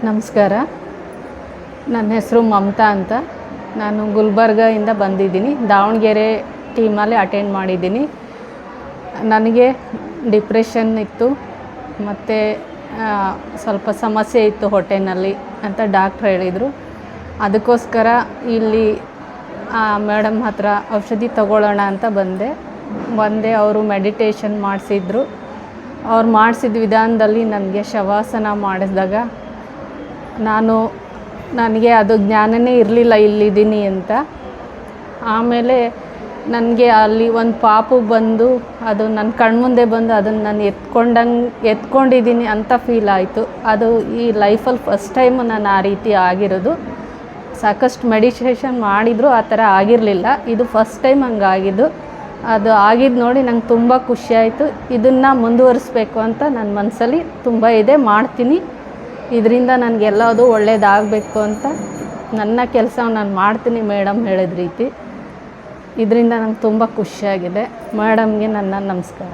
ನಮಸ್ಕಾರ. ನನ್ನ ಹೆಸರು ಮಮತಾ ಅಂತ. ನಾನು ಗುಲ್ಬರ್ಗದಿಂದ ಬಂದಿದ್ದೀನಿ. ದಾವಣಗೆರೆ ಟೀಮಲ್ಲಿ ಅಟೆಂಡ್ ಮಾಡಿದ್ದೀನಿ. ನನಗೆ ಡಿಪ್ರೆಷನ್ ಇತ್ತು ಮತ್ತು ಸ್ವಲ್ಪ ಸಮಸ್ಯೆ ಇತ್ತು ಹೊಟ್ಟೆನಲ್ಲಿ ಅಂತ ಡಾಕ್ಟ್ರ್ ಹೇಳಿದರು. ಅದಕ್ಕೋಸ್ಕರ ಇಲ್ಲಿ ಮೇಡಮ್ ಹತ್ರ ಔಷಧಿ ತಗೊಳ್ಳೋಣ ಅಂತ ಬಂದೆ. ಅವರು ಮೆಡಿಟೇಷನ್ ಮಾಡಿಸಿದ್ರು. ಅವ್ರು ಮಾಡಿಸಿದ ವಿಧಾನದಲ್ಲಿ ನನಗೆ ಶವಾಸನ ಮಾಡಿಸಿದಾಗ ನನಗೆ ಅದು ಜ್ಞಾನವೇ ಇರಲಿಲ್ಲ ಇಲ್ಲಿದ್ದೀನಿ ಅಂತ. ಆಮೇಲೆ ನನಗೆ ಅಲ್ಲಿ ಒಂದು ಪಾಪು ಬಂದು ಅದು ನನ್ನ ಕಣ್ಮುಂದೆ ಬಂದು ಅದನ್ನು ನಾನು ಎತ್ಕೊಂಡಿದ್ದೀನಿ ಅಂತ ಫೀಲ್ ಆಯಿತು. ಅದು ಈ ಲೈಫಲ್ಲಿ ಫಸ್ಟ್ ಟೈಮ್ ನಾನು ಆ ರೀತಿ ಆಗಿರೋದು. ಸಾಕಷ್ಟು ಮೆಡಿಟೇಷನ್ ಮಾಡಿದರೂ ಆ ಥರ ಆಗಿರಲಿಲ್ಲ. ಇದು ಫಸ್ಟ್ ಟೈಮ್ ಹಂಗಾಗಿದ್ದು. ಅದು ಆಗಿದ್ದು ನೋಡಿ ನಂಗೆ ತುಂಬ ಖುಷಿಯಾಯಿತು. ಇದನ್ನು ಮುಂದುವರಿಸ್ಬೇಕು ಅಂತ ನನ್ನ ಮನಸ್ಸಲ್ಲಿ ತುಂಬ ಇದೆ. ಮಾಡ್ತೀನಿ. ಇದರಿಂದ ನನಗೆಲ್ಲದು ಒಳ್ಳೆಯದಾಗಬೇಕು ಅಂತ ನನ್ನ ಕೆಲಸ ನಾನು ಮಾಡ್ತೀನಿ ಮೇಡಮ್ ಹೇಳಿದ ರೀತಿ. ಇದರಿಂದ ನಂಗೆ ತುಂಬ ಖುಷಿಯಾಗಿದೆ. ಮೇಡಮ್ಗೆ ನನ್ನ ನಮಸ್ಕಾರ.